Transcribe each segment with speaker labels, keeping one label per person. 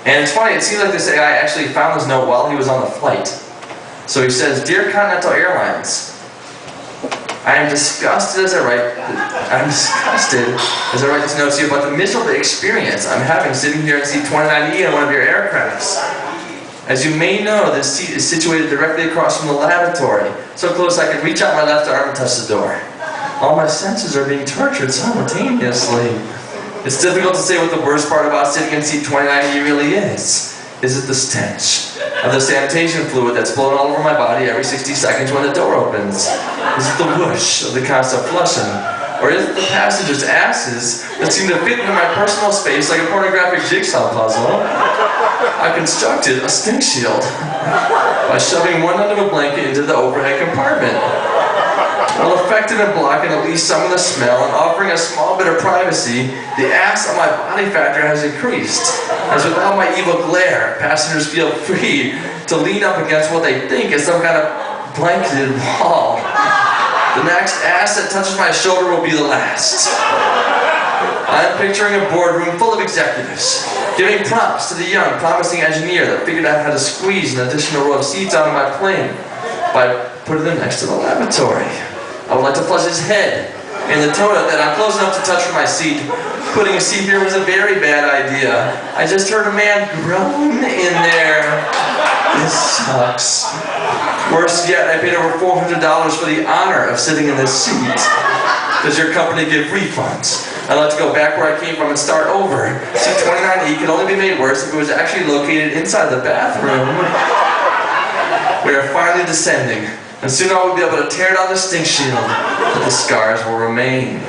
Speaker 1: And it's funny, it seems like this guy actually found this note while he was on the flight. So he says, "Dear Continental Airlines, I am disgusted as I write this note to you about the miserable experience I'm having sitting here in seat 29E in one of your aircrafts. As you may know, this seat is situated directly across from the lavatory, so close I can reach out my left arm and touch the door. All my senses are being tortured simultaneously. It's difficult to say what the worst part about sitting in seat 29E really is. Is it the stench of the sanitation fluid that's blowing all over my body every 60 seconds when the door opens? Is it the whoosh of the constant flushing? Or is it the passengers' asses that seem to fit into my personal space like a pornographic jigsaw puzzle? I constructed a stink shield by shoving one end of a blanket into the overhead compartment. While effective in blocking at least some of the smell and offering a small bit of privacy, the ass on my body factor has increased. As without my evil glare, passengers feel free to lean up against what they think is some kind of blanketed wall. The next ass that touches my shoulder will be the last. I'm picturing a boardroom full of executives, giving props to the young, promising engineer that figured out how to squeeze an additional row of seats out of my plane by putting them next to the lavatory. I would like to flush his head in the toilet that I'm close enough to touch from my seat. Putting a seat here was a very bad idea. I just heard a man groan in there. This sucks. Worse yet, I paid over $400 for the honor of sitting in this seat. Does your company give refunds? I'd like to go back where I came from and start over. Seat 29E could only be made worse if it was actually located inside the bathroom. We are finally descending, and soon I will be able to tear down the stink shield, but the scars will remain.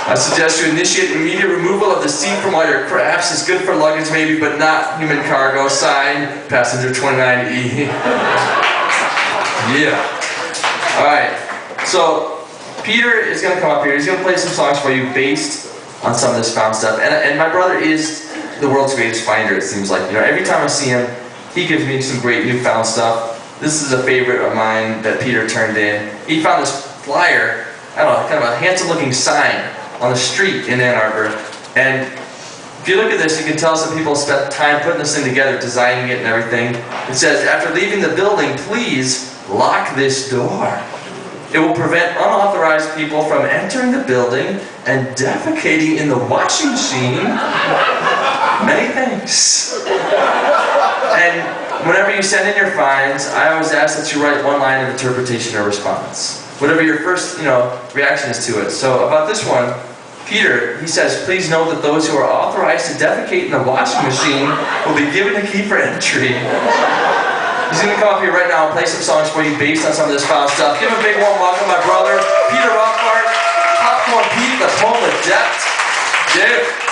Speaker 1: I suggest you initiate immediate removal of the seat from all your crafts. It's good for luggage maybe, but not human cargo. Signed, Passenger 29E. Yeah. Alright, so Peter is going to come up here. He's going to play some songs for you based on some of this found stuff. And my brother is the world's greatest finder, it seems like. You know, every time I see him, he gives me some great newfound stuff. This is a favorite of mine that Peter turned in. He found this flyer, I don't know, kind of a handsome-looking sign on the street in Ann Arbor. And if you look at this, you can tell some people spent time putting this thing together, designing it and everything. It says, "After leaving the building, please lock this door. It will prevent unauthorized people from entering the building and defecating in the washing machine. Many thanks." And whenever you send in your finds, I always ask that you write one line of interpretation or response. Whatever your first, reaction is to it. So about this one, Peter, he says, "Please note that those who are authorized to defecate in the washing machine will be given a key for entry." He's going to come up here right now and play some songs for you based on some of this found stuff. Give him a big warm welcome, my brother, Peter Rothbart, Popcorn Pete, the poem of depth. Dude.